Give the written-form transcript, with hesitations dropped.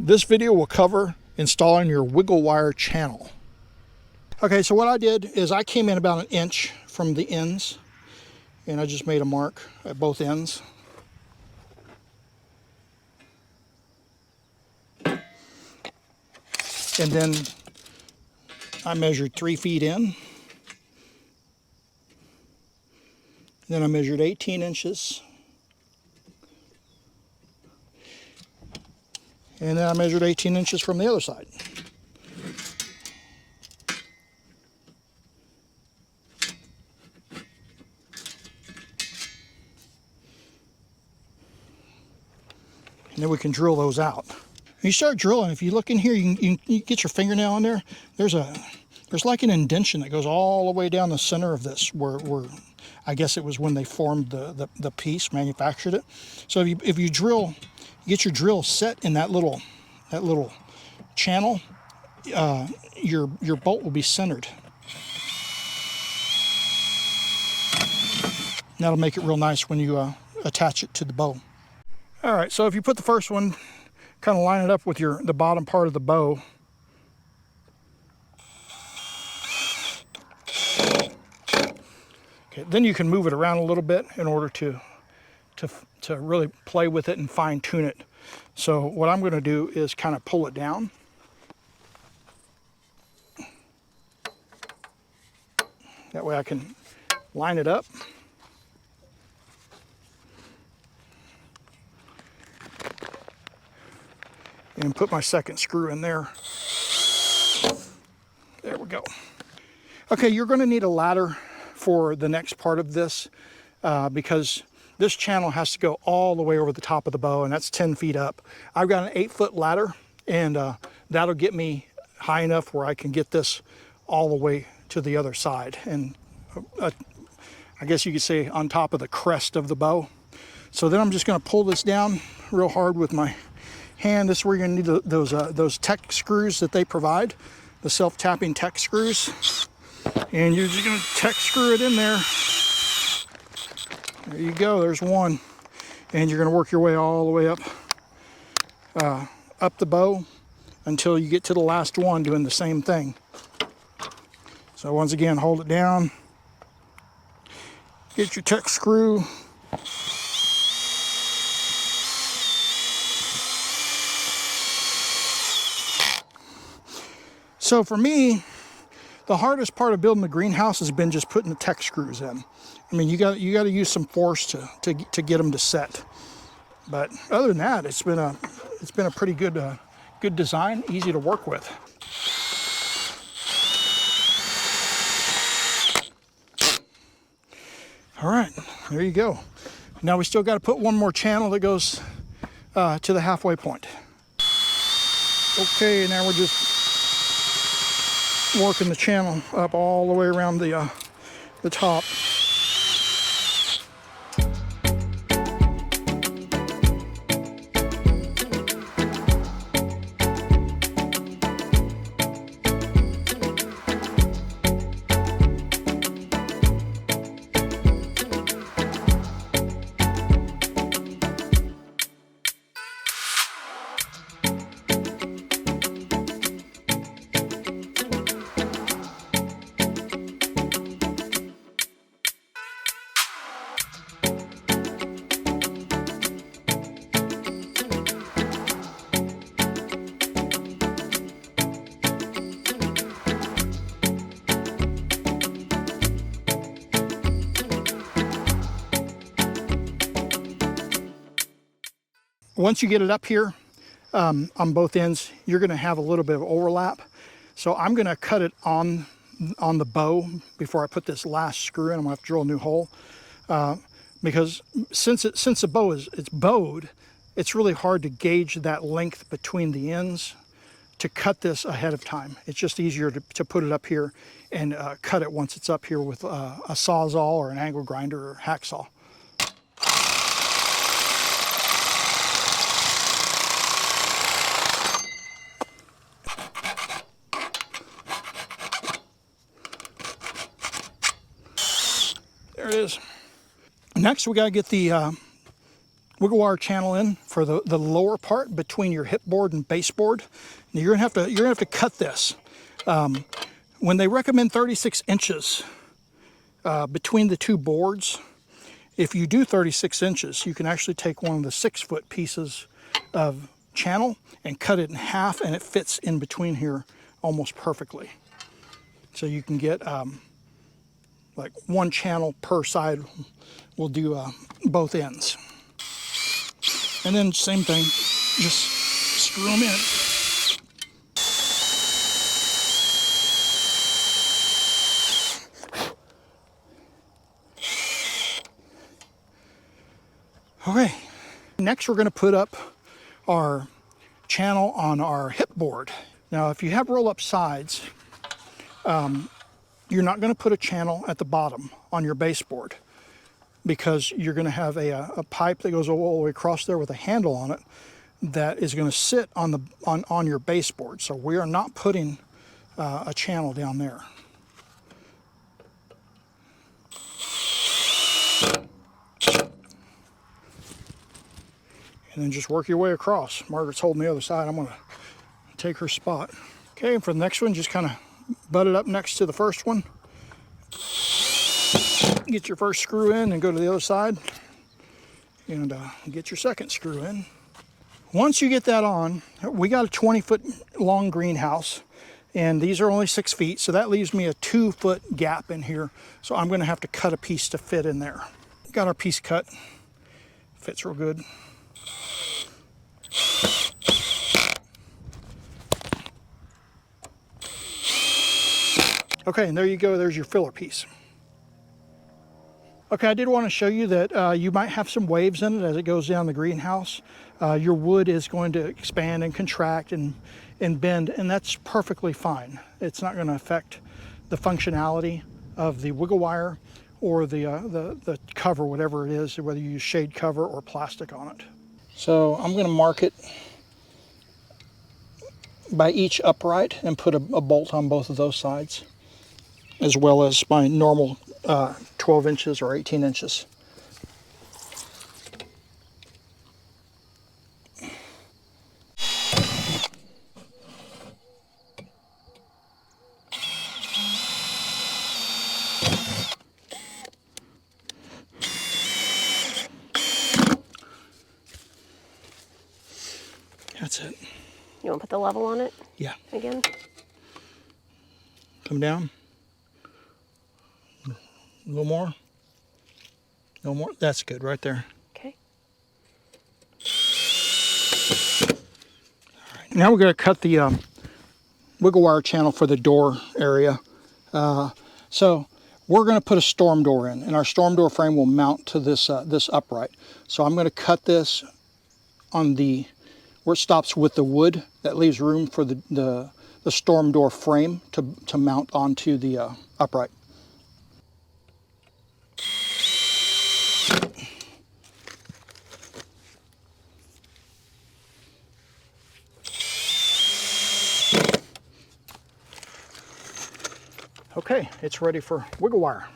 This video will cover installing your wiggle wire channel. Okay, so what I did is I came in about 1 inch from the ends, and I just made a mark at both ends. And then I measured 3 feet in. Then I measured 18 inches. And then I measured 18 inches from the other side. And then we can drill those out. When you start drilling, if you look in here, you get your fingernail in there. There's like an indentation that goes all the way down the center of this, where I guess it was when they formed the piece, manufactured it. So if you drill, you get your drill set in that little channel, your bolt will be centered. And that'll make it real nice when you attach it to the bow. All right, so if you put the first one, kind of line it up with the bottom part of the bow. Okay, then you can move it around a little bit in order to really play with it and fine tune it. So what I'm going to do is kind of pull it down. That way I can line it up. And put my second screw in there. There we go. Okay, you're going to need a ladder for the next part of this because this channel has to go all the way over the top of the bow, and that's 10 feet up. I've got an 8-foot ladder, and that'll get me high enough where I can get this all the way to the other side. And I guess you could say on top of the crest of the bow. So then I'm just going to pull this down real hard with my hand. This is where you're going to need those tech screws that they provide, the self-tapping tech screws. And you're just going to tech screw it in there. There you go, there's one. And you're going to work your way all the way up the bow until you get to the last one, doing the same thing. So once again, hold it down. Get your tech screw. So for me, the hardest part of building the greenhouse has been just putting the tech screws in. I mean, you got to use some force to get them to set. But other than that, it's been a pretty good design, easy to work with. All right, there you go. Now we still got to put one more channel that goes to the halfway point. Okay, now we're just working the channel up all the way around the top. Once you get it up here on both ends, you're going to have a little bit of overlap. So I'm going to cut it on the bow before I put this last screw in. I'm going to have to drill a new hole because since the bow it's bowed, it's really hard to gauge that length between the ends to cut this ahead of time. It's just easier to put it up here and cut it once it's up here with a Sawzall or an angle grinder or hacksaw. There it is. Next, we got to get the wiggle wire channel in for the lower part between your hip board and baseboard. Now you're gonna have to cut this. When they recommend 36 inches between the two boards, if you do 36 inches, you can actually take one of the 6-foot pieces of channel and cut it in half, and it fits in between here almost perfectly. So you can get like one channel per side will do both ends. And then same thing, just screw them in. Okay, next we're going to put up our channel on our hip board. Now if you have roll-up sides, you're not going to put a channel at the bottom on your baseboard, because you're going to have a pipe that goes all the way across there with a handle on it that is going to sit on your baseboard. So we are not putting a channel down there. And then just work your way across. Margaret's holding the other side. I'm going to take her spot. Okay, and for the next one, just kind of butt it up next to the first one. Get your first screw in and go to the other side. And get your second screw in. Once you get that on, we got a 20-foot long greenhouse. And these are only 6 feet, so that leaves me a 2-foot gap in here. So I'm going to have to cut a piece to fit in there. Got our piece cut. Fits real good. Okay, and there you go. There's your filler piece. Okay, I did want to show you that you might have some waves in it as it goes down the greenhouse. Your wood is going to expand and contract and bend, and that's perfectly fine. It's not going to affect the functionality of the wiggle wire or the cover, whatever it is, whether you use shade cover or plastic on it. So I'm going to mark it by each upright and put a bolt on both of those sides, as well as my normal 12 inches or 18 inches. That's it. You want to put the level on it? Yeah. Again? Come down. A little more. No more. That's good right there. Okay. All right. Now we're going to cut the wiggle wire channel for the door area. So we're going to put a storm door in, and our storm door frame will mount to this this upright. So I'm going to cut this on the where it stops with the wood. That leaves room for the storm door frame to mount onto the upright. Okay, it's ready for wiggle wire.